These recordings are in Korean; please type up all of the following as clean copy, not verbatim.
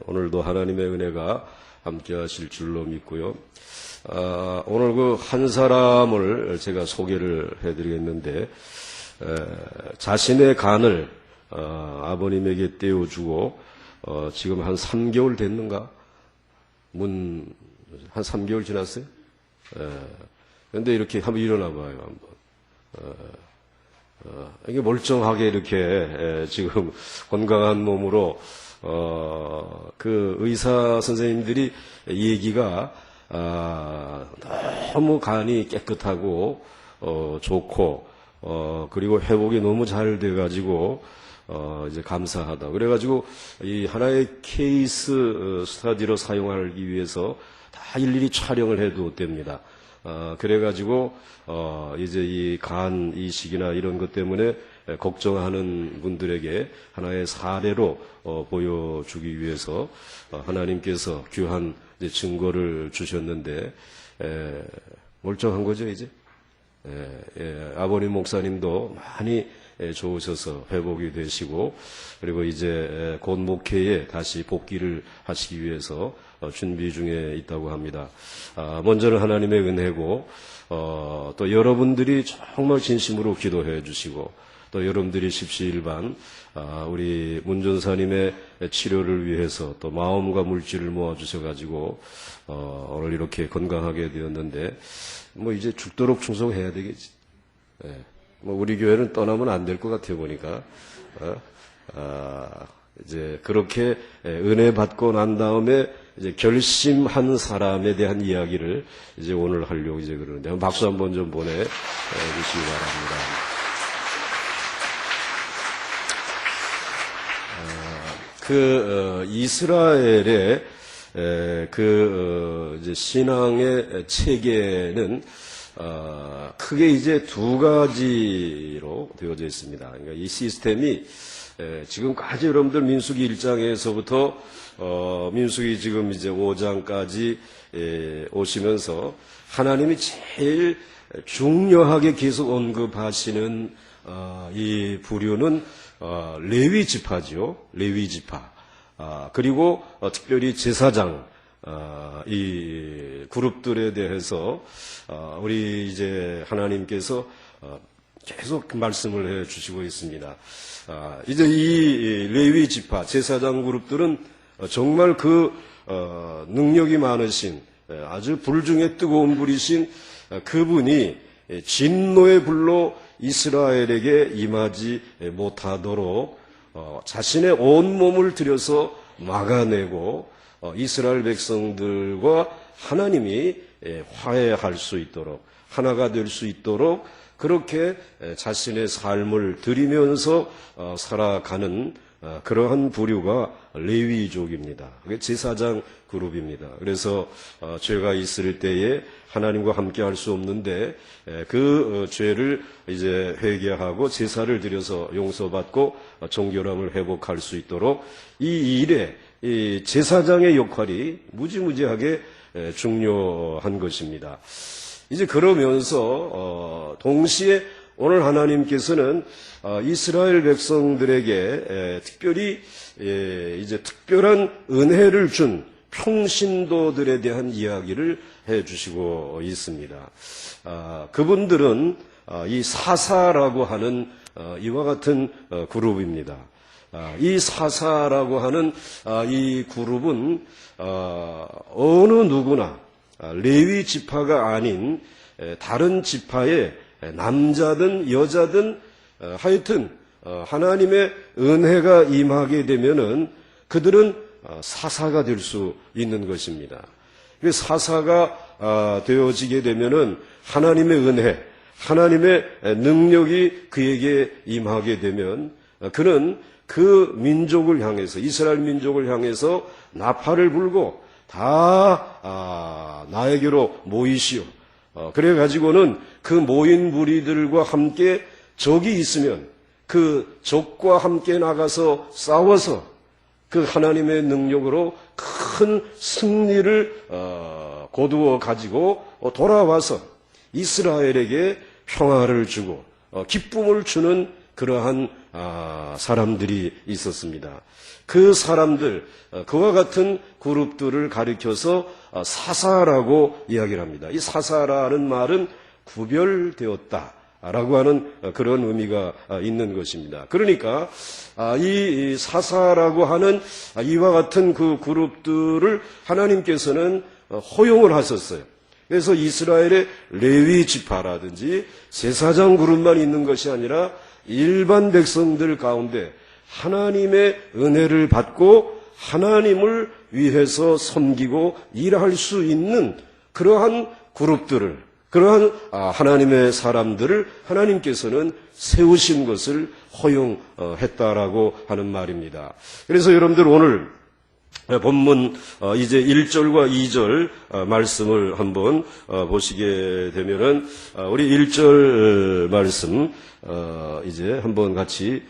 오늘도 하나님의 은혜가 함께 하실 줄로 믿고요. 오늘 그 한 사람을 제가 소개를 해드리겠는데, 자신의 간을 아버님에게 떼어주고, 지금 한 3개월 됐는가? 한 3개월 지났어요? 근데 이렇게 한번 일어나 봐요, 한번. 이게 멀쩡하게 이렇게 지금 건강한 몸으로 그 의사 선생님들이 얘기가 너무 간이 깨끗하고 좋고 그리고 회복이 너무 잘 돼가지고 이제 감사하다. 그래가지고 이 하나의 케이스 스터디로 사용하기 위해서 다 일일이 촬영을 해도 됩니다. 그래가지고 이제 이 간 이식이나 이런 것 때문에 걱정하는 분들에게 하나의 사례로 보여주기 위해서 하나님께서 귀한 이제 증거를 주셨는데, 멀쩡한 거죠, 이제. 아버님 목사님도 많이 좋으셔서 회복이 되시고, 그리고 이제 곧 목회에 다시 복귀를 하시기 위해서 준비 중에 있다고 합니다. 먼저는 하나님의 은혜고, 또 여러분들이 정말 진심으로 기도해 주시고, 또 여러분들이 십시일반 우리 문전사님의 치료를 위해서 또 마음과 물질을 모아주셔가지고 오늘 이렇게 건강하게 되었는데, 뭐 이제 죽도록 충성해야 되겠지. 뭐 우리 교회는 떠나면 안 될 것 같아 보니까 이제 그렇게 은혜 받고 난 다음에 이제 결심한 사람에 대한 이야기를 이제 오늘 하려고 이제 그러는데, 박수 한번 좀 보내주시기 바랍니다. 이스라엘의 이제 신앙의 체계는 크게 이제 두 가지로 되어져 있습니다. 그러니까 이 시스템이 지금까지 여러분들 민수기 1장에서부터 민수기 지금 이제 5장까지 오시면서 하나님이 제일 중요하게 계속 언급하시는 이 부류는 레위 지파죠. 레위 지파. 그리고 특별히 제사장 이 그룹들에 대해서 우리 이제 하나님께서 계속 말씀을 해 주시고 있습니다. 이제 이 레위 지파 제사장 그룹들은 정말 그 능력이 많으신 아주 불 중에 뜨거운 불이신 그분이 진노의 불로 이스라엘에게 임하지 못하도록 자신의 온 몸을 들여서 막아내고 이스라엘 백성들과 하나님이 화해할 수 있도록, 하나가 될 수 있도록 그렇게 자신의 삶을 드리면서 살아가는 그러한 부류가 레위족입니다. 그게 제사장 그룹입니다. 그래서 죄가 있을 때에 하나님과 함께 할 수 없는데 그 죄를 이제 회개하고 제사를 드려서 용서받고 정결함을 회복할 수 있도록 이 일에 이 제사장의 역할이 무지무지하게 중요한 것입니다. 이제 그러면서 동시에 오늘 하나님께서는 이스라엘 백성들에게 특별히 이제 특별한 은혜를 준 평신도들에 대한 이야기를 해 주시고 있습니다. 그분들은 이 사사라고 하는 이와 같은 그룹입니다. 이 사사라고 하는 이 그룹은 어느 누구나 레위 지파가 아닌 다른 지파의 남자든 여자든 하여튼 하나님의 은혜가 임하게 되면은 그들은 사사가 될 수 있는 것입니다. 사사가 되어지게 되면은 하나님의 은혜, 하나님의 능력이 그에게 임하게 되면 그는 그 민족을 향해서, 이스라엘 민족을 향해서 나팔을 불고 다 나에게로 모이시오. 그래가지고는 그 모인 무리들과 함께 적이 있으면 그 적과 함께 나가서 싸워서 그 하나님의 능력으로 큰 승리를 거두어 가지고 돌아와서 이스라엘에게 평화를 주고 기쁨을 주는 그러한 사람들이 있었습니다. 그 사람들, 그와 같은 그룹들을 가리켜서 사사라고 이야기를 합니다. 이 사사라는 말은 구별되었다 라고 하는 그런 의미가 있는 것입니다. 그러니까 이 사사라고 하는 이와 같은 그 그룹들을 하나님께서는 허용을 하셨어요. 그래서 이스라엘의 레위 지파라든지 제사장 그룹만 있는 것이 아니라 일반 백성들 가운데 하나님의 은혜를 받고 하나님을 위해서 섬기고 일할 수 있는 그러한 그룹들을, 그러한 하나님의 사람들을 하나님께서는 세우신 것을 허용했다라고 하는 말입니다. 그래서 여러분들 오늘 본문 이제 1절과 2절 말씀을 한번 보시게 되면은 우리 1절 말씀 이제 한번 같이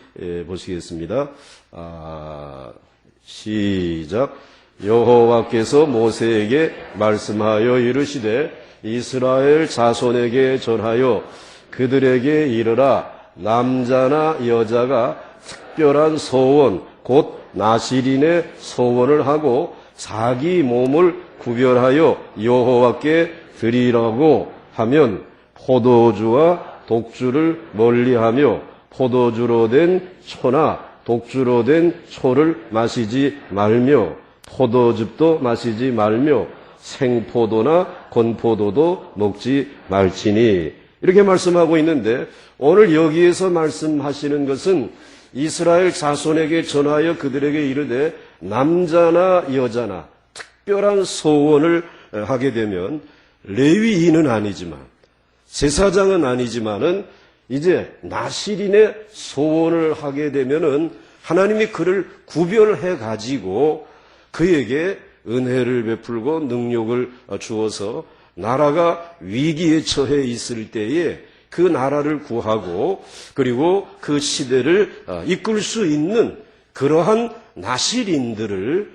보시겠습니다. 시작. 여호와께서 모세에게 말씀하여 이르시되 이스라엘 자손에게 전하여 그들에게 이르라. 남자나 여자가 특별한 소원 곧 나실인의 소원을 하고 자기 몸을 구별하여 여호와께 드리라고 하면 포도주와 독주를 멀리하며 포도주로 된 초나 독주로 된 초를 마시지 말며 포도즙도 마시지 말며 생포도나 건포도도 먹지 말지니, 이렇게 말씀하고 있는데 오늘 여기에서 말씀하시는 것은 이스라엘 자손에게 전하여 그들에게 이르되 남자나 여자나 특별한 소원을 하게 되면 레위인은 아니지만 제사장은 아니지만은 이제 나실인의 소원을 하게 되면은 하나님이 그를 구별해 가지고 그에게 은혜를 베풀고 능력을 주어서 나라가 위기에 처해 있을 때에 그 나라를 구하고 그리고 그 시대를 이끌 수 있는 그러한 나실인들을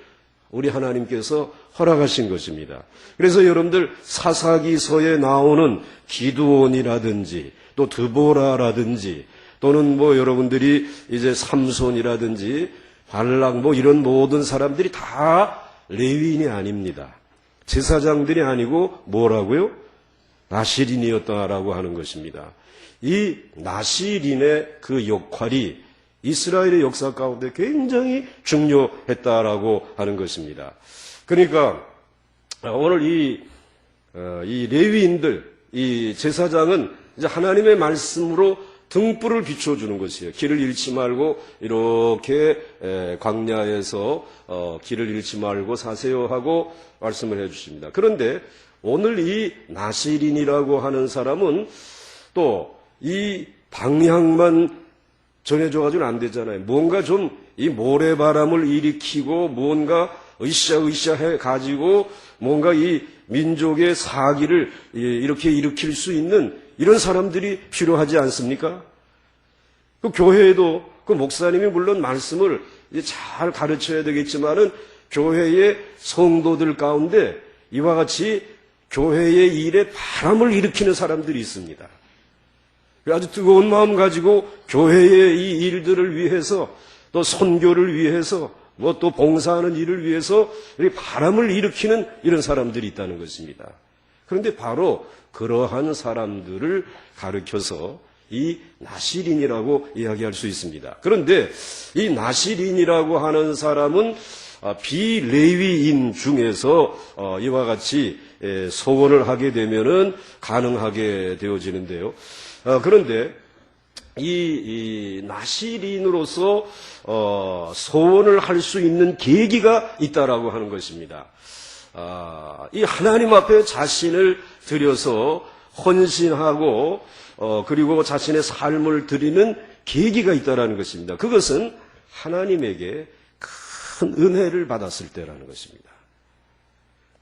우리 하나님께서 허락하신 것입니다. 그래서 여러분들 사사기서에 나오는 기드온이라든지 또 드보라라든지 또는 뭐 여러분들이 이제 삼손이라든지 발락 뭐 이런 모든 사람들이 다 레위인이 아닙니다. 제사장들이 아니고 뭐라고요? 나실인이었다라고 하는 것입니다. 이 나실인의 그 역할이 이스라엘의 역사 가운데 굉장히 중요했다라고 하는 것입니다. 그러니까 오늘 이 레위인들, 이 제사장은 이제 하나님의 말씀으로 등불을 비춰주는 것이에요. 길을 잃지 말고 이렇게 광야에서 길을 잃지 말고 사세요 하고 말씀을 해주십니다. 그런데 오늘 이 나실인이라고 하는 사람은 또 이 방향만 전해줘가지고는 안 되잖아요. 뭔가 좀 이 모래바람을 일으키고 뭔가 으쌰으쌰 해가지고 뭔가 이 민족의 사기를 이렇게 일으킬 수 있는 이런 사람들이 필요하지 않습니까? 그 교회에도 그 목사님이 물론 말씀을 잘 가르쳐야 되겠지만은 교회의 성도들 가운데 이와 같이 교회의 일에 바람을 일으키는 사람들이 있습니다. 아주 뜨거운 마음 가지고 교회의 이 일들을 위해서 또 선교를 위해서 뭐 또 봉사하는 일을 위해서 이렇게 바람을 일으키는 이런 사람들이 있다는 것입니다. 그런데 바로 그러한 사람들을 가르쳐서 이 나실인이라고 이야기할 수 있습니다. 그런데 이 나실인이라고 하는 사람은 비레위인 중에서 이와 같이 소원을 하게 되면은 가능하게 되어지는데요. 그런데 이 나실인으로서 소원을 할 수 있는 계기가 있다라고 하는 것입니다. 이 하나님 앞에 자신을 들여서 헌신하고 그리고 자신의 삶을 드리는 계기가 있다라는 것입니다. 그것은 하나님에게 큰 은혜를 받았을 때라는 것입니다.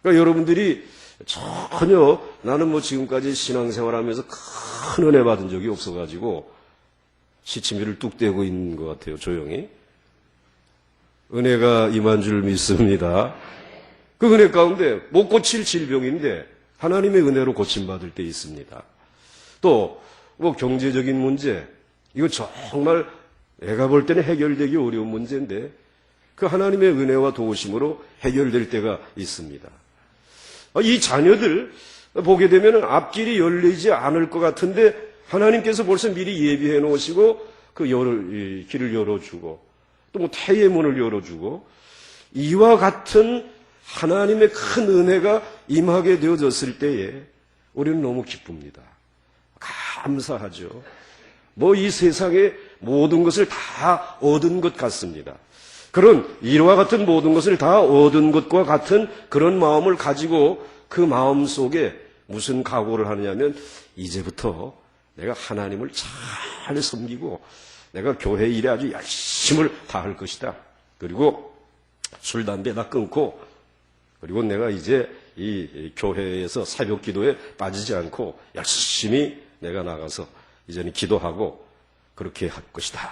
그러니까 여러분들이 전혀 나는 뭐 지금까지 신앙생활하면서 큰 은혜 받은 적이 없어가지고 시치미를 뚝 떼고 있는 것 같아요. 조용히. 은혜가 임한 줄 믿습니다. 그 은혜 가운데 못 고칠 질병인데 하나님의 은혜로 고침받을 때 있습니다. 또 뭐 경제적인 문제, 이거 정말 내가 볼 때는 해결되기 어려운 문제인데 그 하나님의 은혜와 도우심으로 해결될 때가 있습니다. 이 자녀들 보게 되면 앞길이 열리지 않을 것 같은데 하나님께서 벌써 미리 예비해 놓으시고 그 길을 열어주고 또 뭐 태의 문을 열어주고 이와 같은 하나님의 큰 은혜가 임하게 되어졌을 때에 우리는 너무 기쁩니다. 감사하죠. 뭐 이 세상의 모든 것을 다 얻은 것 같습니다. 그런 이와 같은 모든 것을 다 얻은 것과 같은 그런 마음을 가지고 그 마음 속에 무슨 각오를 하느냐면 이제부터 내가 하나님을 잘 섬기고 내가 교회 일에 아주 열심을 다할 것이다. 그리고 술, 담배 다 끊고 그리고 내가 이제 이 교회에서 새벽 기도에 빠지지 않고 열심히 내가 나가서 이제는 기도하고 그렇게 할 것이다.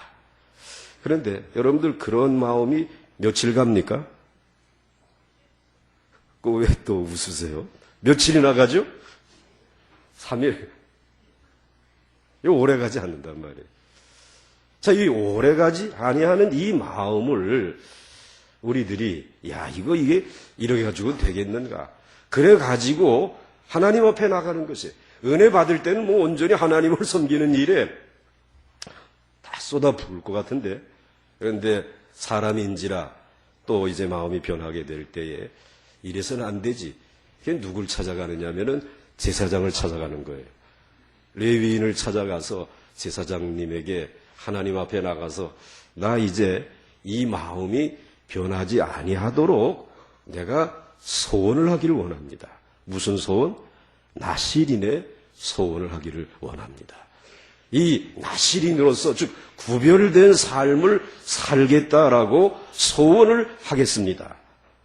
그런데 여러분들 그런 마음이 며칠 갑니까? 왜 또 웃으세요? 며칠이나 가죠? 3일. 이거 오래 가지 않는단 말이에요. 자, 이 오래 가지 아니하는 이 마음을 우리들이 이게 이렇게 가지고 되겠는가? 그래 가지고 하나님 앞에 나가는 것이 은혜 받을 때는 뭐 온전히 하나님을 섬기는 일에 다 쏟아 부을 것 같은데 그런데 사람인지라 또 이제 마음이 변하게 될 때에 이래서는 안 되지. 그게 누굴 찾아가느냐면은 제사장을 찾아가는 거예요. 레위인을 찾아가서 제사장님에게 하나님 앞에 나가서 나 이제 이 마음이 변하지 아니하도록 내가 소원을 하기를 원합니다. 무슨 소원? 나실인의 소원을 하기를 원합니다. 이 나실인으로서 즉 구별된 삶을 살겠다라고 소원을 하겠습니다.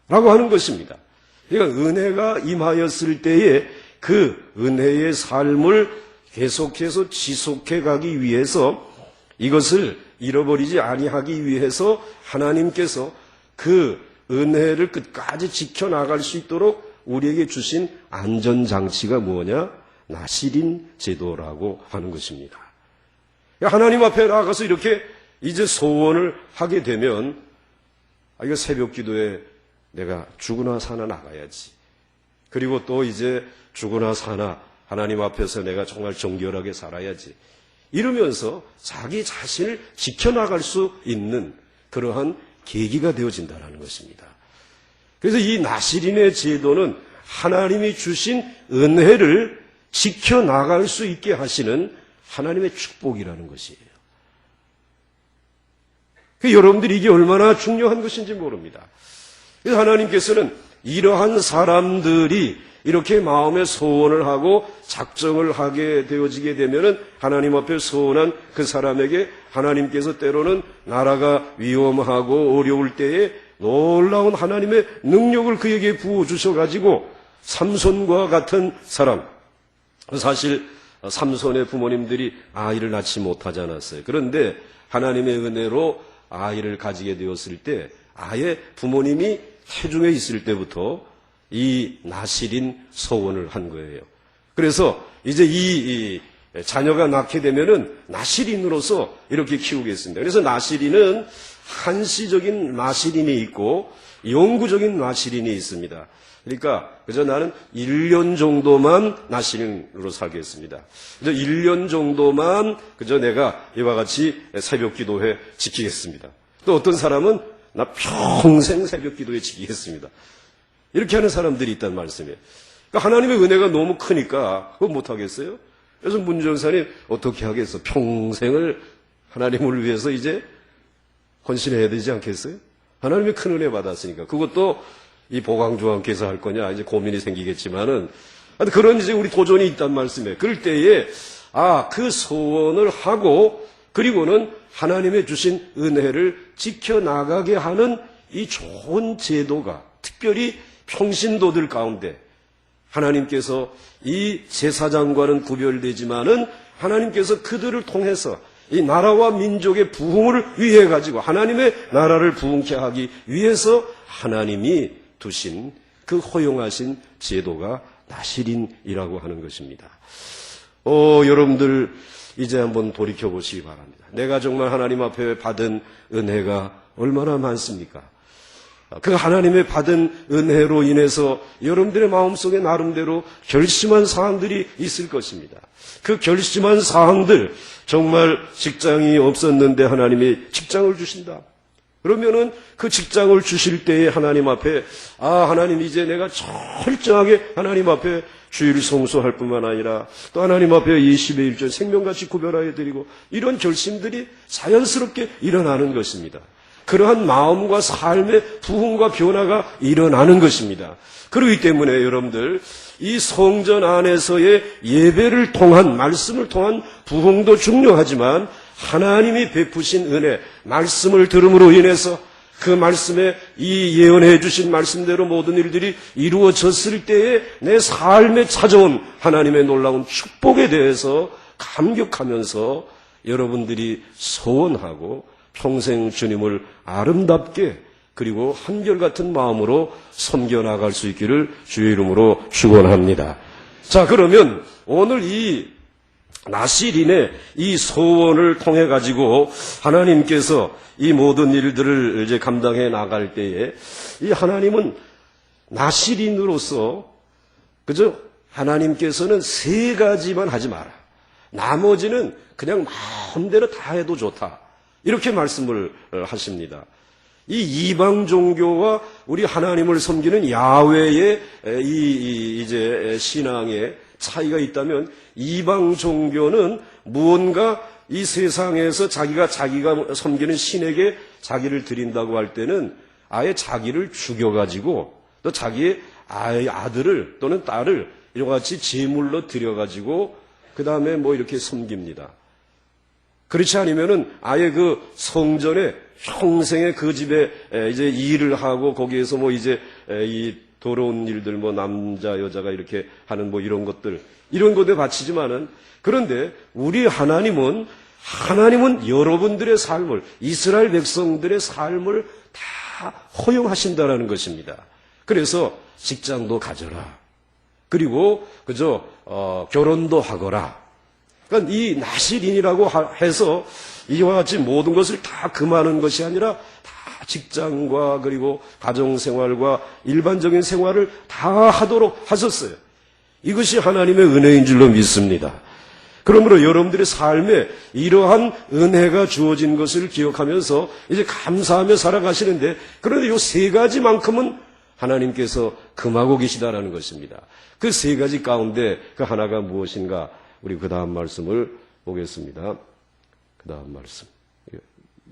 라고 하는 것입니다. 그러니까 은혜가 임하였을 때에 그 은혜의 삶을 계속해서 지속해 가기 위해서 이것을 잃어버리지 아니하기 위해서 하나님께서 그 은혜를 끝까지 지켜나갈 수 있도록 우리에게 주신 안전장치가 뭐냐? 나실인 제도라고 하는 것입니다. 하나님 앞에 나가서 이렇게 이제 소원을 하게 되면 이거 새벽 기도에 내가 죽으나 사나 나가야지. 그리고 또 이제 죽으나 사나 하나님 앞에서 내가 정말 정결하게 살아야지. 이러면서 자기 자신을 지켜나갈 수 있는 그러한 계기가 되어진다는 것입니다. 그래서 이 나실인의 제도는 하나님이 주신 은혜를 지켜나갈 수 있게 하시는 하나님의 축복이라는 것이에요. 여러분들이 이게 얼마나 중요한 것인지 모릅니다. 그래서 하나님께서는 이러한 사람들이 이렇게 마음의 소원을 하고 작정을 하게 되어지게 되면은 하나님 앞에 소원한 그 사람에게 하나님께서 때로는 나라가 위험하고 어려울 때에 놀라운 하나님의 능력을 그에게 부어주셔가지고 삼손과 같은 사람, 사실 삼손의 부모님들이 아이를 낳지 못하지 않았어요. 그런데 하나님의 은혜로 아이를 가지게 되었을 때 아예 부모님이 태중에 있을 때부터 이 나실인 소원을 한 거예요. 그래서 이제 이 자녀가 낳게 되면은 나실인으로서 이렇게 키우겠습니다. 그래서 나실인은 한시적인 나실인이 있고 영구적인 나실인이 있습니다. 그러니까 그저 나는 1년 정도만 나실인으로 살겠습니다. 그저 1년 정도만 그저 내가 이와 같이 새벽 기도회 지키겠습니다. 또 어떤 사람은 나 평생 새벽 기도회 지키겠습니다. 이렇게 하는 사람들이 있단 말씀이에요. 그러니까 하나님의 은혜가 너무 크니까 그거 못하겠어요? 그래서 문 전사님 어떻게 하겠어? 평생을 하나님을 위해서 이제 헌신해야 되지 않겠어요? 하나님의 큰 은혜 받았으니까. 그것도 이 보강주와 함께서 할 거냐 이제 고민이 생기겠지만은 그런 이제 우리 도전이 있단 말씀이에요. 그럴 때에 그 소원을 하고 그리고는 하나님의 주신 은혜를 지켜나가게 하는 이 좋은 제도가 특별히 평신도들 가운데 하나님께서 이 제사장과는 구별되지만은 하나님께서 그들을 통해서 이 나라와 민족의 부흥을 위해 가지고 하나님의 나라를 부흥케 하기 위해서 하나님이 두신 그 허용하신 제도가 나실인이라고 하는 것입니다. 여러분들 이제 한번 돌이켜보시기 바랍니다. 내가 정말 하나님 앞에 받은 은혜가 얼마나 많습니까? 그 하나님의 받은 은혜로 인해서 여러분들의 마음속에 나름대로 결심한 사항들이 있을 것입니다. 그 결심한 사항들, 정말 직장이 없었는데 하나님이 직장을 주신다. 그러면은 그 직장을 주실 때에 하나님 앞에 하나님 이제 내가 철저하게 하나님 앞에 주일 성수할 뿐만 아니라 또 하나님 앞에 20의 1절 생명같이 구별하여 드리고 이런 결심들이 자연스럽게 일어나는 것입니다. 그러한 마음과 삶의 부흥과 변화가 일어나는 것입니다. 그렇기 때문에 여러분들 이 성전 안에서의 예배를 통한 말씀을 통한 부흥도 중요하지만 하나님이 베푸신 은혜, 말씀을 들음으로 인해서 그 말씀에 이 예언해 주신 말씀대로 모든 일들이 이루어졌을 때에 내 삶에 찾아온 하나님의 놀라운 축복에 대해서 감격하면서 여러분들이 소원하고 평생 주님을 아름답게 그리고 한결같은 마음으로 섬겨나갈 수 있기를 주의 이름으로 축원합니다. 자, 그러면 오늘 이 나실인의 이 소원을 통해 가지고 하나님께서 이 모든 일들을 이제 감당해 나갈 때에 이 하나님은 나실인으로서 그저 하나님께서는 3가지만 하지 마라. 나머지는 그냥 마음대로 다 해도 좋다. 이렇게 말씀을 하십니다. 이 이방 종교와 우리 하나님을 섬기는 야훼의 이제 신앙의 차이가 있다면 이방 종교는 무언가 이 세상에서 자기가 섬기는 신에게 자기를 드린다고 할 때는 아예 자기를 죽여가지고 또 자기의 아들을 또는 딸을 이와 같이 제물로 드려가지고 그 다음에 뭐 이렇게 섬깁니다. 그렇지 않으면은 아예 그 성전에 평생에 그 집에 이제 일을 하고 거기에서 뭐 이제 이 더러운 일들 뭐 남자 여자가 이렇게 하는 뭐 이런 것들 이런 것에 바치지만은 그런데 우리 하나님은 여러분들의 삶을 이스라엘 백성들의 삶을 다 허용하신다라는 것입니다. 그래서 직장도 가져라. 그리고 그저 결혼도 하거라. 그러니까 이 나실인이라고 해서 이와 같이 모든 것을 다 금하는 것이 아니라 다 직장과 그리고 가정생활과 일반적인 생활을 다 하도록 하셨어요. 이것이 하나님의 은혜인 줄로 믿습니다. 그러므로 여러분들의 삶에 이러한 은혜가 주어진 것을 기억하면서 이제 감사하며 살아가시는데 그런데 이 3가지만큼은 하나님께서 금하고 계시다라는 것입니다. 그 3가지 가운데 그 하나가 무엇인가 우리 그 다음 말씀을 보겠습니다. 그 다음 말씀.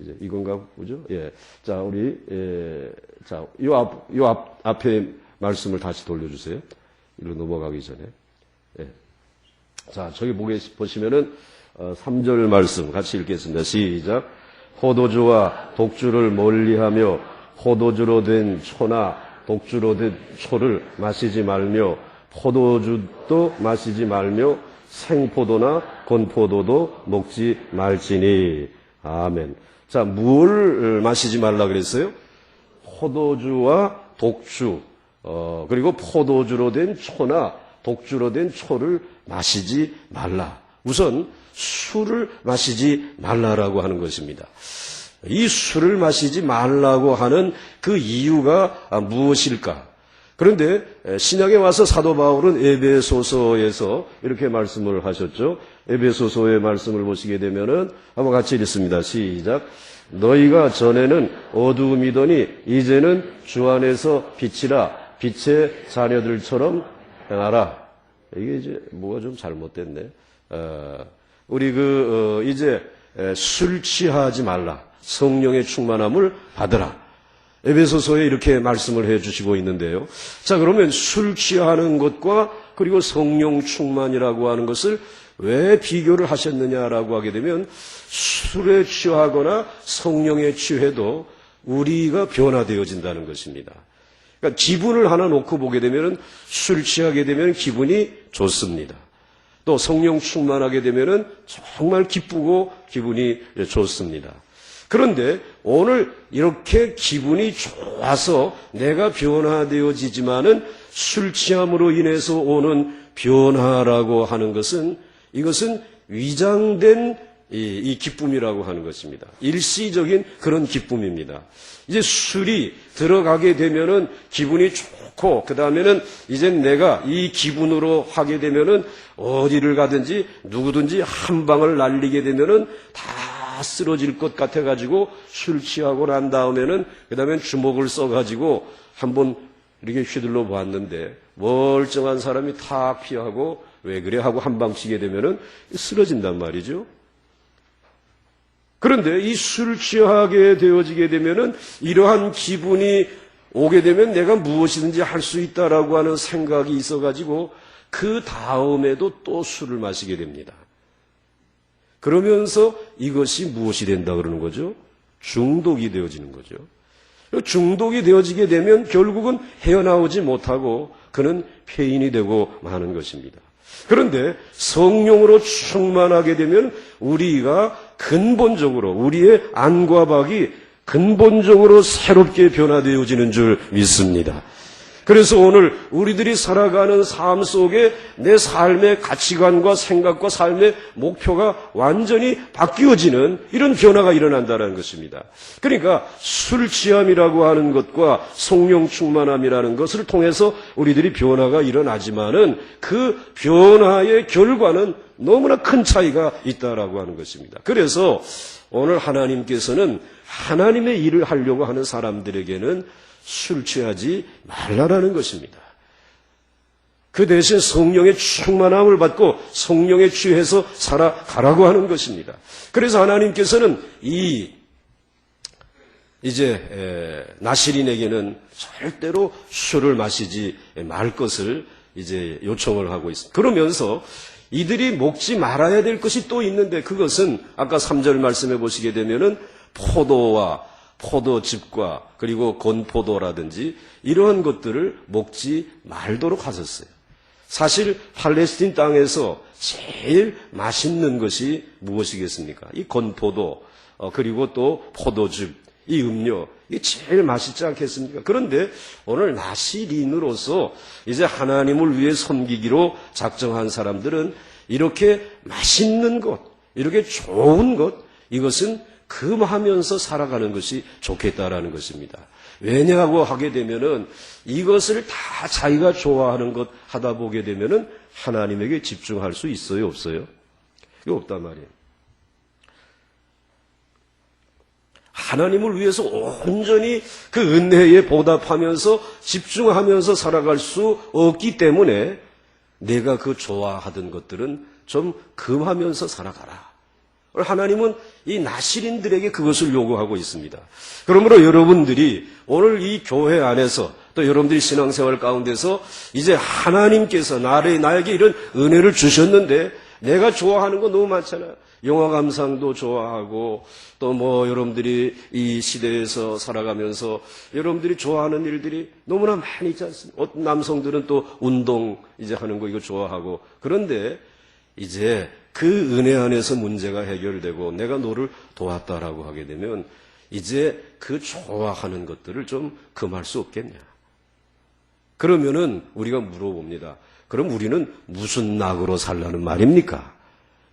이제 이건가 보죠? 예. 자, 우리, 자, 앞에 말씀을 다시 돌려주세요. 이리로 넘어가기 전에. 예. 자, 저기 보시면은, 3절 말씀 같이 읽겠습니다. 시작. 포도주와 독주를 멀리하며 포도주로 된 초나 독주로 된 초를 마시지 말며 포도주도 마시지 말며 생포도나 건포도도 먹지 말지니. 아멘. 자, 뭘 마시지 말라 그랬어요? 포도주와 독주, 그리고 포도주로 된 초나 독주로 된 초를 마시지 말라. 우선 술을 마시지 말라라고 하는 것입니다. 이 술을 마시지 말라고 하는 그 이유가 무엇일까? 그런데 신약에 와서 사도 바울은 에베소서에서 이렇게 말씀을 하셨죠. 에베소서의 말씀을 보시게 되면은 한번 같이 읽습니다. 시작. 너희가 전에는 어두움이더니 이제는 주 안에서 빛이라. 빛의 자녀들처럼 행하라. 이게 이제 뭐가 좀 잘못됐네. 우리 이제 술 취하지 말라. 성령의 충만함을 받으라. 에베소서에 이렇게 말씀을 해주시고 있는데요. 자, 그러면 술 취하는 것과 그리고 성령 충만이라고 하는 것을 왜 비교를 하셨느냐라고 하게 되면 술에 취하거나 성령에 취해도 우리가 변화되어진다는 것입니다. 그러니까 기분을 하나 놓고 보게 되면 술 취하게 되면 기분이 좋습니다. 또 성령 충만하게 되면 정말 기쁘고 기분이 좋습니다. 그런데 오늘 이렇게 기분이 좋아서 내가 변화되어지지만은 술 취함으로 인해서 오는 변화라고 하는 것은 이것은 위장된 이 기쁨이라고 하는 것입니다. 일시적인 그런 기쁨입니다. 이제 술이 들어가게 되면은 기분이 좋고, 그 다음에는 이제 내가 이 기분으로 하게 되면은 어디를 가든지 누구든지 한 방을 날리게 되면은 다 쓰러질 것 같아가지고 술 취하고 난 다음에는 그 다음엔 주먹을 써가지고 한번 이렇게 휘둘러 보았는데 멀쩡한 사람이 탁 피하고 왜 그래 하고 한 방 치게 되면은 쓰러진단 말이죠. 그런데 이 술 취하게 되어지게 되면은 이러한 기분이 오게 되면 내가 무엇이든지 할 수 있다라고 하는 생각이 있어가지고 그 다음에도 또 술을 마시게 됩니다. 그러면서 이것이 무엇이 된다 그러는 거죠? 중독이 되어지는 거죠. 중독이 되어지게 되면 결국은 헤어나오지 못하고 그는 폐인이 되고 마는 것입니다. 그런데 성령으로 충만하게 되면 우리가 근본적으로 우리의 안과 박이 근본적으로 새롭게 변화되어지는 줄 믿습니다. 그래서 오늘 우리들이 살아가는 삶 속에 내 삶의 가치관과 생각과 삶의 목표가 완전히 바뀌어지는 이런 변화가 일어난다는 것입니다. 그러니까 술 취함이라고 하는 것과 성령 충만함이라는 것을 통해서 우리들이 변화가 일어나지만은 그 변화의 결과는 너무나 큰 차이가 있다라고 하는 것입니다. 그래서 오늘 하나님께서는 하나님의 일을 하려고 하는 사람들에게는 술 취하지 말라라는 것입니다. 그 대신 성령의 충만함을 받고 성령에 취해서 살아가라고 하는 것입니다. 그래서 하나님께서는 이제 나시린에게는 절대로 술을 마시지 말 것을 이제 요청을 하고 있습니다. 그러면서 이들이 먹지 말아야 될 것이 또 있는데 그것은 아까 3절 말씀해 보시게 되면은 포도와 포도즙과 그리고 건포도라든지 이러한 것들을 먹지 말도록 하셨어요. 사실 팔레스틴 땅에서 제일 맛있는 것이 무엇이겠습니까? 이 건포도 그리고 또 포도즙, 이 음료 이게 제일 맛있지 않겠습니까? 그런데 오늘 나시린으로서 이제 하나님을 위해 섬기기로 작정한 사람들은 이렇게 맛있는 것, 이렇게 좋은 것, 이것은 금하면서 살아가는 것이 좋겠다라는 것입니다. 왜냐하고 하게 되면은 이것을 다 자기가 좋아하는 것 하다 보게 되면은 하나님에게 집중할 수 있어요, 없어요? 이거 없단 말이에요. 하나님을 위해서 온전히 그 은혜에 보답하면서 집중하면서 살아갈 수 없기 때문에 내가 그 좋아하던 것들은 좀 금하면서 살아가라. 하나님은 이 나시린들에게 그것을 요구하고 있습니다. 그러므로 여러분들이 오늘 이 교회 안에서 또 여러분들이 신앙생활 가운데서 이제 하나님께서 나에게 이런 은혜를 주셨는데 내가 좋아하는 거 너무 많잖아요. 영화 감상도 좋아하고 또 뭐 여러분들이 이 시대에서 살아가면서 여러분들이 좋아하는 일들이 너무나 많이 있지 않습니까? 어떤 남성들은 또 운동 이제 하는 거 이거 좋아하고 그런데 이제 그 은혜 안에서 문제가 해결되고 내가 너를 도왔다라고 하게 되면 이제 그 좋아하는 것들을 좀 금할 수 없겠냐. 그러면은 우리가 물어봅니다. 그럼 우리는 무슨 낙으로 살라는 말입니까?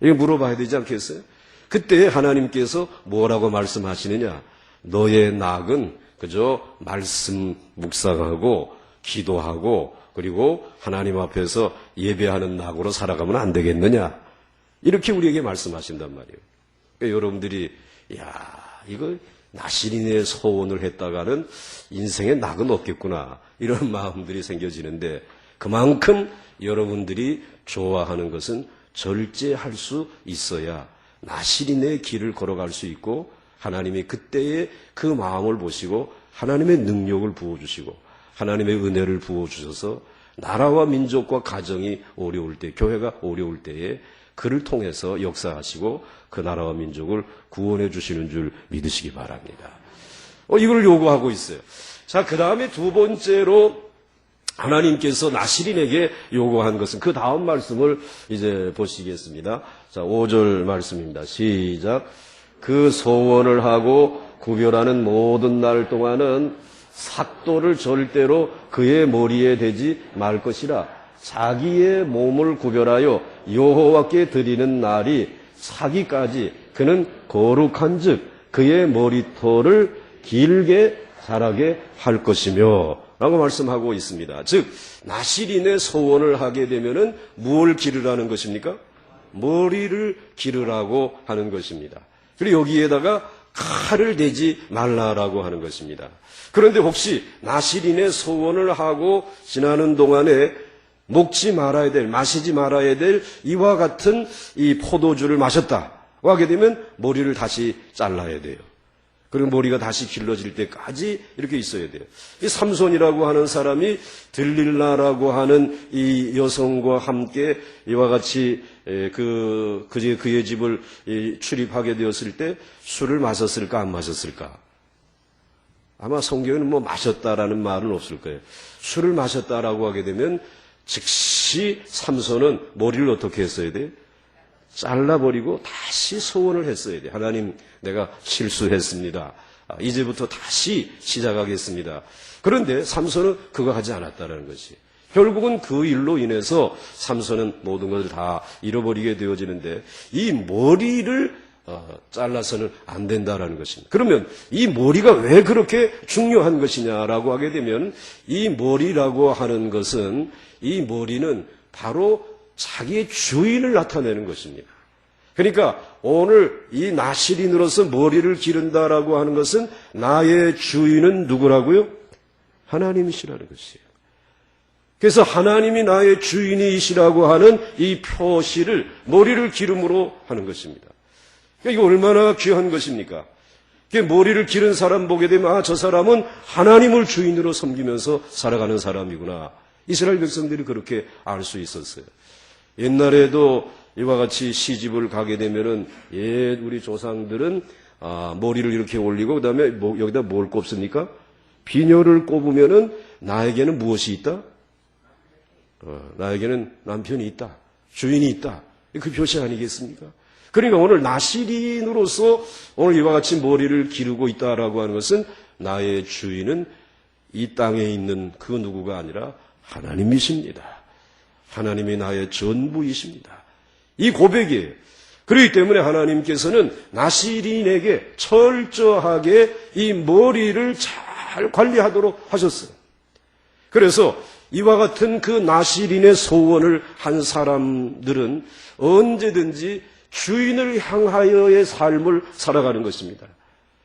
이거 물어봐야 되지 않겠어요? 그때 하나님께서 뭐라고 말씀하시느냐. 너의 낙은 그저 말씀 묵상하고 기도하고 그리고 하나님 앞에서 예배하는 낙으로 살아가면 안 되겠느냐. 이렇게 우리에게 말씀하신단 말이에요. 그러니까 여러분들이 이거 나시린의 소원을 했다가는 인생에 낙은 없겠구나 이런 마음들이 생겨지는데 그만큼 여러분들이 좋아하는 것은 절제할 수 있어야 나시린의 길을 걸어갈 수 있고 하나님이 그때의 그 마음을 보시고 하나님의 능력을 부어주시고 하나님의 은혜를 부어주셔서 나라와 민족과 가정이 어려울 때 교회가 어려울 때에 그를 통해서 역사하시고 그 나라와 민족을 구원해 주시는 줄 믿으시기 바랍니다. 이걸 요구하고 있어요. 자, 그 다음에 두 번째로 하나님께서 나시린에게 요구한 것은 그 다음 말씀을 이제 보시겠습니다. 자, 5절 말씀입니다. 시작. 그 소원을 하고 구별하는 모든 날 동안은 삭도를 절대로 그의 머리에 대지 말 것이라. 자기의 몸을 구별하여 여호와께 드리는 날이 차기까지 그는 거룩한즉 그의 머리털을 길게 자라게 할 것이며 라고 말씀하고 있습니다. 즉 나실인의 소원을 하게 되면은 무엇을 기르라는 것입니까? 머리를 기르라고 하는 것입니다. 그리고 여기에다가 칼을 대지 말라라고 하는 것입니다. 그런데 혹시 나실인의 소원을 하고 지나는 동안에 먹지 말아야 될, 마시지 말아야 될 이와 같은 이 포도주를 마셨다고 하게 되면 머리를 다시 잘라야 돼요. 그리고 머리가 다시 길러질 때까지 이렇게 있어야 돼요. 이 삼손이라고 하는 사람이 들릴라라고 하는 이 여성과 함께 이와 같이 그의 집을 출입하게 되었을 때 술을 마셨을까 안 마셨을까? 아마 성경에는 뭐 마셨다라는 말은 없을 거예요. 술을 마셨다라고 하게 되면 즉시 삼손은 머리를 어떻게 했어야 돼요? 잘라버리고 다시 소원을 했어야 돼요. 하나님, 내가 실수했습니다. 이제부터 다시 시작하겠습니다. 그런데 삼손은 그거 하지 않았다는 것이. 결국은 그 일로 인해서 삼손은 모든 것을 다 잃어버리게 되어지는데 이 머리를 잘라서는 안 된다라는 것입니다. 그러면 이 머리가 왜 그렇게 중요한 것이냐라고 하게 되면 이 머리라고 하는 것은 이 머리는 바로 자기의 주인을 나타내는 것입니다. 그러니까 오늘 이 나실인으로서 머리를 기른다라고 하는 것은 나의 주인은 누구라고요? 하나님이시라는 것이에요. 그래서 하나님이 나의 주인이시라고 하는 이 표시를 머리를 기름으로 하는 것입니다. 그러니까 이거 얼마나 귀한 것입니까? 머리를 기른 사람 보게 되면 저 사람은 하나님을 주인으로 섬기면서 살아가는 사람이구나. 이스라엘 백성들이 그렇게 알 수 있었어요. 옛날에도 이와 같이 시집을 가게 되면은 우리 조상들은 머리를 이렇게 올리고 그다음에 여기다 뭘 꼽습니까? 비녀를 꼽으면은 나에게는 무엇이 있다? 나에게는 남편이 있다. 주인이 있다. 그 표시 아니겠습니까? 그러니까 오늘 나실인으로서 오늘 이와 같이 머리를 기르고 있다라고 하는 것은 나의 주인은 이 땅에 있는 그 누구가 아니라 하나님이십니다. 하나님이 나의 전부이십니다. 이 고백이에요. 그렇기 때문에 하나님께서는 나실인에게 철저하게 이 머리를 잘 관리하도록 하셨어요. 그래서 이와 같은 그 나실인의 소원을 한 사람들은 언제든지 주인을 향하여의 삶을 살아가는 것입니다.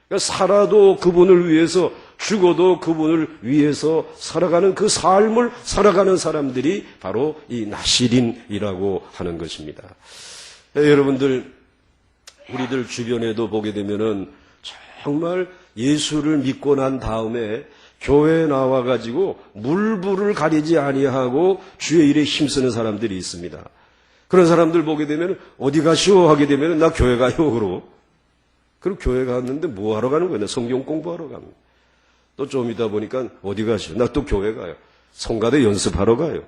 그러니까 살아도 그분을 위해서, 죽어도 그분을 위해서 살아가는 그 삶을 살아가는 사람들이 바로 이 나실인이라고 하는 것입니다. 여러분들, 우리들 주변에도 보게 되면은 정말 예수를 믿고 난 다음에 교회에 나와가지고 물불을 가리지 아니하고 주의 일에 힘쓰는 사람들이 있습니다. 그런 사람들 보게 되면 어디 가시오 하게 되면 나 교회 가요 그러고. 그리고 교회 갔는데 뭐 하러 가는 거예요? 성경 공부하러 갑니다. 또 좀 이따 보니까 어디 가시오? 나 또 교회 가요. 성가대 연습하러 가요.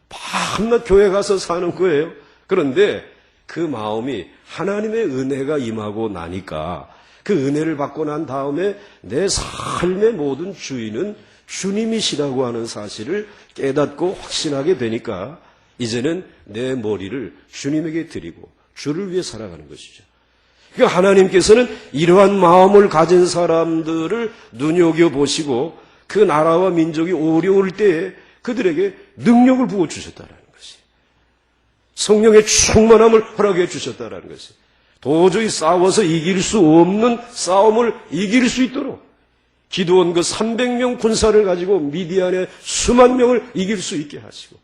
밤낮 교회 가서 사는 거예요. 그런데 그 마음이 하나님의 은혜가 임하고 나니까 그 은혜를 받고 난 다음에 내 삶의 모든 주인은 주님이시라고 하는 사실을 깨닫고 확신하게 되니까 이제는 내 머리를 주님에게 드리고 주를 위해 살아가는 것이죠. 그러니까 하나님께서는 이러한 마음을 가진 사람들을 눈여겨보시고 그 나라와 민족이 어려울 때에 그들에게 능력을 부어주셨다는 것이, 성령의 충만함을 허락해 주셨다는 것이, 도저히 싸워서 이길 수 없는 싸움을 이길 수 있도록 기드온 그 300명 군사를 가지고 미디안의 수만 명을 이길 수 있게 하시고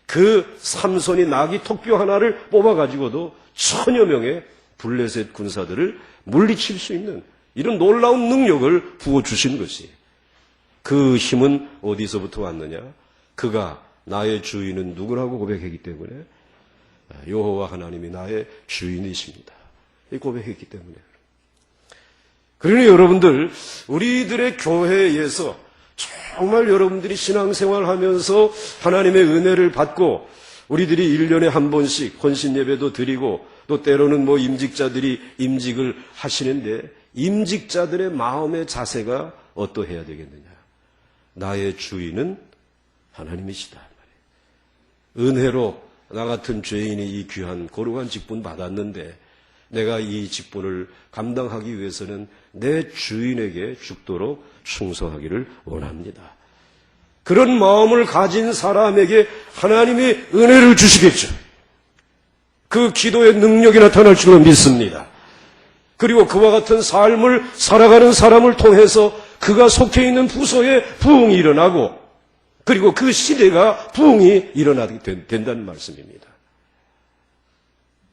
그 삼손이 나귀 턱뼈 하나를 뽑아가지고도 1000여 명의 블레셋 군사들을 물리칠 수 있는 이런 놀라운 능력을 부어주신 것이, 그 힘은 어디서부터 왔느냐? 그가 나의 주인은 누구라고 고백했기 때문에, 여호와 하나님이 나의 주인이십니다. 이 고백했기 때문에. 그러니 여러분들, 우리들의 교회에서 정말 여러분들이 신앙생활하면서 하나님의 은혜를 받고 우리들이 1년에 한 번씩 헌신예배도 드리고 또 때로는 임직자들이 임직을 하시는데 임직자들의 마음의 자세가 어떠해야 되겠느냐? 나의 주인은 하나님이시다. 은혜로 나 같은 죄인이 이 귀한 거룩한 직분 받았는데 내가 이 직분을 감당하기 위해서는 내 주인에게 죽도록 충성하기를 원합니다. 그런 마음을 가진 사람에게 하나님이 은혜를 주시겠죠. 그 기도의 능력이 나타날 줄로 믿습니다. 그리고 그와 같은 삶을 살아가는 사람을 통해서 그가 속해 있는 부서에 부흥이 일어나고 그리고 그 시대가 부흥이 일어나게 된다는 말씀입니다.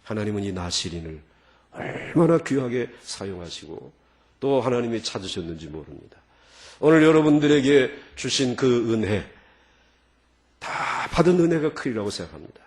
하나님은 이 나시린을 얼마나 귀하게 사용하시고 또 하나님이 찾으셨는지 모릅니다. 오늘 여러분들에게 주신 그 은혜, 다 받은 은혜가 크리라고 생각합니다.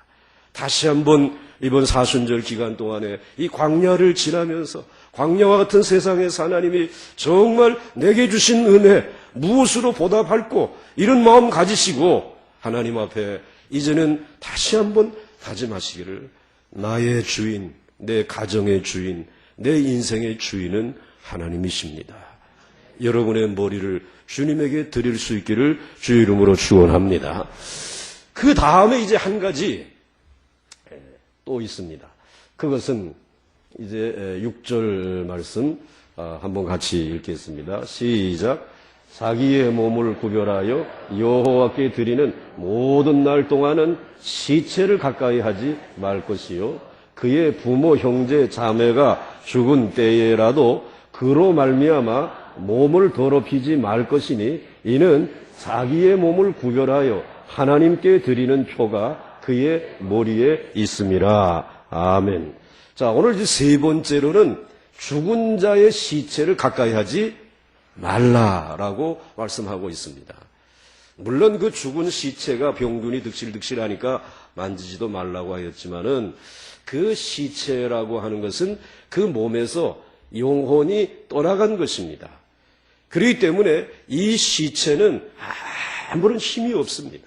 다시 한번 이번 사순절 기간 동안에 이 광야를 지나면서 광야와 같은 세상에서 하나님이 정말 내게 주신 은혜 무엇으로 보답할고 이런 마음 가지시고 하나님 앞에 이제는 다시 한번 다짐하시기를 나의 주인, 내 가정의 주인, 내 인생의 주인은 하나님이십니다. 여러분의 머리를 주님에게 드릴 수 있기를 주의 이름으로 축원합니다. 그 다음에 이제 한 가지 또 있습니다. 그것은 이제 6절 말씀 한번 같이 읽겠습니다. 시작. 자기의 몸을 구별하여 여호와께 드리는 모든 날 동안은 시체를 가까이 하지 말 것이요 그의 부모 형제 자매가 죽은 때에라도 그로 말미암아 몸을 더럽히지 말 것이니 이는 자기의 몸을 구별하여 하나님께 드리는 표가 그의 머리에 있음이라. 아멘. 자, 오늘 이제 세 번째로는 죽은 자의 시체를 가까이 하지 말라라고 말씀하고 있습니다. 물론 그 죽은 시체가 병균이 득실득실하니까 만지지도 말라고 하였지만은 그 시체라고 하는 것은 그 몸에서 영혼이 떠나간 것입니다. 그렇기 때문에 이 시체는 아무런 힘이 없습니다.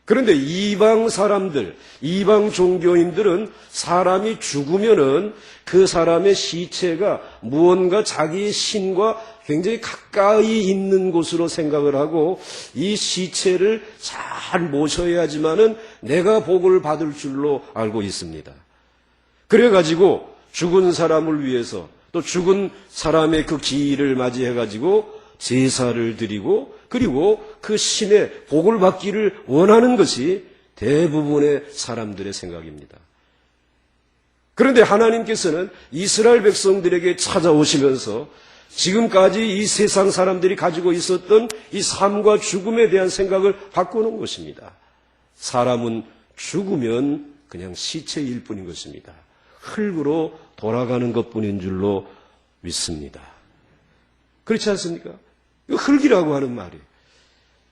그런데 이방 사람들, 이방 종교인들은 사람이 죽으면은 그 사람의 시체가 무언가 자기의 신과 굉장히 가까이 있는 곳으로 생각을 하고 이 시체를 잘 모셔야지만은 내가 복을 받을 줄로 알고 있습니다. 그래가지고 죽은 사람을 위해서 또 죽은 사람의 그 기일을 맞이해가지고 제사를 드리고 그리고 그 신의 복을 받기를 원하는 것이 대부분의 사람들의 생각입니다. 그런데 하나님께서는 이스라엘 백성들에게 찾아오시면서 지금까지 이 세상 사람들이 가지고 있었던 이 삶과 죽음에 대한 생각을 바꾸는 것입니다. 사람은 죽으면 그냥 시체일 뿐인 것입니다. 흙으로 돌아가는 것뿐인 줄로 믿습니다. 그렇지 않습니까? 흙이라고 하는 말이.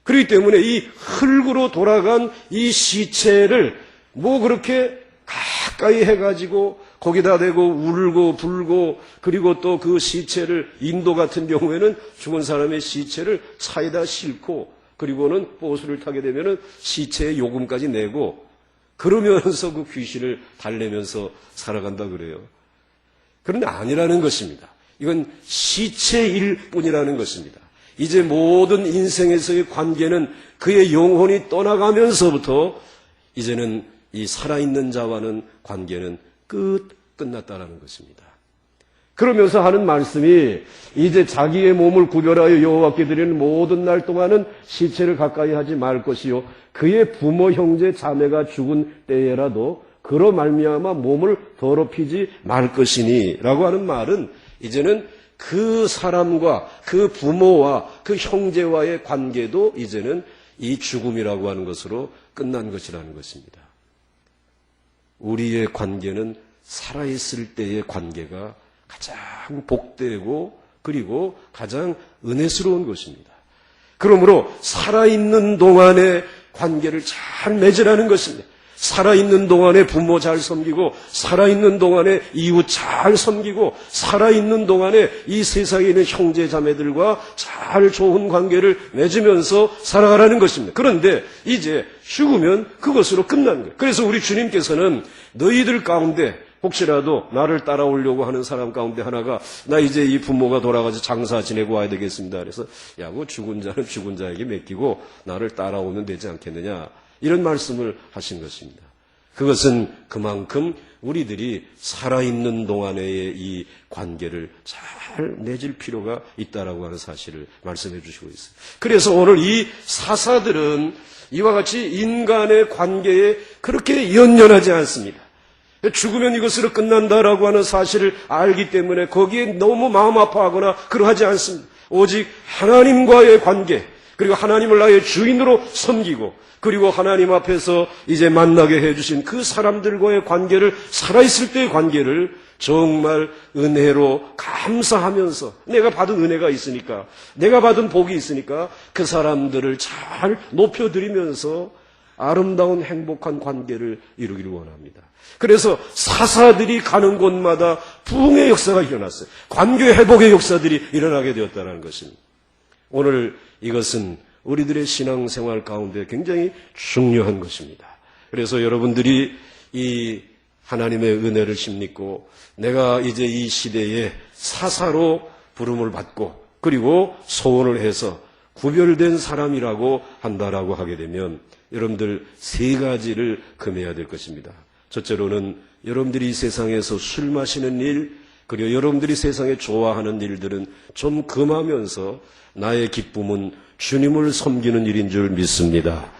그렇기 때문에 이 흙으로 돌아간 이 시체를 뭐 그렇게 가까이 해가지고 거기다 대고 울고 불고 그리고 또 그 시체를 인도 같은 경우에는 죽은 사람의 시체를 차에다 싣고 그리고는 버스를 타게 되면은 시체의 요금까지 내고 그러면서 그 귀신을 달래면서 살아간다 그래요. 그런데 아니라는 것입니다. 이건 시체일 뿐이라는 것입니다. 이제 모든 인생에서의 관계는 그의 영혼이 떠나가면서부터 이제는 이 살아있는 자와는 관계는 끝났다라는 것입니다. 그러면서 하는 말씀이 이제 자기의 몸을 구별하여 여호와께 드리는 모든 날 동안은 시체를 가까이 하지 말 것이요 그의 부모 형제 자매가 죽은 때에라도 그로 말미암아 몸을 더럽히지 말 것이니 라고 하는 말은 이제는 그 사람과 그 부모와 그 형제와의 관계도 이제는 이 죽음이라고 하는 것으로 끝난 것이라는 것입니다. 우리의 관계는 살아있을 때의 관계가 가장 복되고 그리고 가장 은혜스러운 것입니다. 그러므로 살아있는 동안의 관계를 잘 맺으라는 것입니다. 살아있는 동안에 부모 잘 섬기고 살아있는 동안에 이웃 잘 섬기고 살아있는 동안에 이 세상에 있는 형제 자매들과 잘 좋은 관계를 맺으면서 살아가라는 것입니다. 그런데 이제 죽으면 그것으로 끝난 거예요. 그래서 우리 주님께서는 너희들 가운데 혹시라도 나를 따라오려고 하는 사람 가운데 하나가 나 이제 이 부모가 돌아가서 장사 지내고 와야 되겠습니다. 그래서 야, 그 죽은 자는 죽은 자에게 맡기고 나를 따라오면 되지 않겠느냐. 이런 말씀을 하신 것입니다. 그것은 그만큼 우리들이 살아있는 동안의 이 관계를 잘 맺을 필요가 있다라고 하는 사실을 말씀해 주시고 있어요. 그래서 오늘 이 사사들은 이와 같이 인간의 관계에 그렇게 연연하지 않습니다. 죽으면 이것으로 끝난다라고 하는 사실을 알기 때문에 거기에 너무 마음 아파하거나 그러하지 않습니다. 오직 하나님과의 관계, 그리고 하나님을 나의 주인으로 섬기고, 그리고 하나님 앞에서 이제 만나게 해주신 그 사람들과의 관계를, 살아있을 때의 관계를 정말 은혜로 감사하면서, 내가 받은 은혜가 있으니까, 내가 받은 복이 있으니까 그 사람들을 잘 높여드리면서 아름다운 행복한 관계를 이루기를 원합니다. 그래서 사사들이 가는 곳마다 부흥의 역사가 일어났어요. 관계 회복의 역사들이 일어나게 되었다는 것입니다. 오늘 이것은 우리들의 신앙생활 가운데 굉장히 중요한 것입니다. 그래서 여러분들이 이 하나님의 은혜를 힘입고 내가 이제 이 시대에 사사로 부름을 받고 그리고 소원을 해서 구별된 사람이라고 한다라고 하게 되면 여러분들 세 가지를 금해야 될 것입니다. 첫째로는 여러분들이 이 세상에서 술 마시는 일, 그리고 여러분들이 세상에 좋아하는 일들은 좀 금하면서 나의 기쁨은 주님을 섬기는 일인 줄 믿습니다.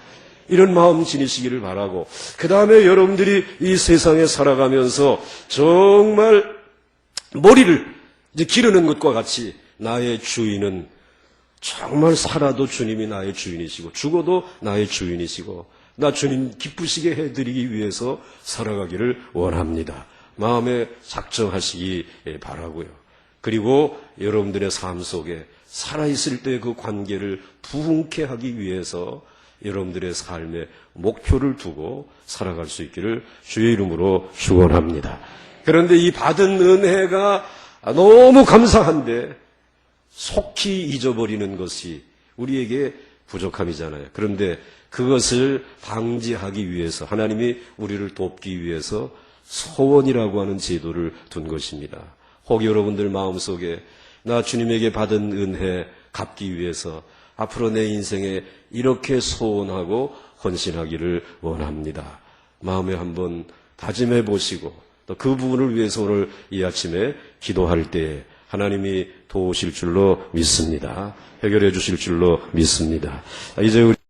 이런 마음 지니시기를 바라고, 그 다음에 여러분들이 이 세상에 살아가면서 정말 머리를 이제 기르는 것과 같이 나의 주인은 정말 살아도 주님이 나의 주인이시고 죽어도 나의 주인이시고 나 주님 기쁘시게 해드리기 위해서 살아가기를 원합니다. 마음에 작정하시기 바라고요. 그리고 여러분들의 삶 속에 살아있을 때 그 관계를 부흥케 하기 위해서 여러분들의 삶에 목표를 두고 살아갈 수 있기를 주의 이름으로 축원합니다. 그런데 이 받은 은혜가 너무 감사한데 속히 잊어버리는 것이 우리에게 부족함이잖아요. 그런데 그것을 방지하기 위해서 하나님이 우리를 돕기 위해서 소원이라고 하는 제도를 둔 것입니다. 혹 여러분들 마음속에 나 주님에게 받은 은혜 갚기 위해서 앞으로 내 인생에 이렇게 소원하고 헌신하기를 원합니다. 마음에 한번 다짐해 보시고 또 그 부분을 위해서 오늘 이 아침에 기도할 때 하나님이 도우실 줄로 믿습니다. 해결해 주실 줄로 믿습니다. 이제 우리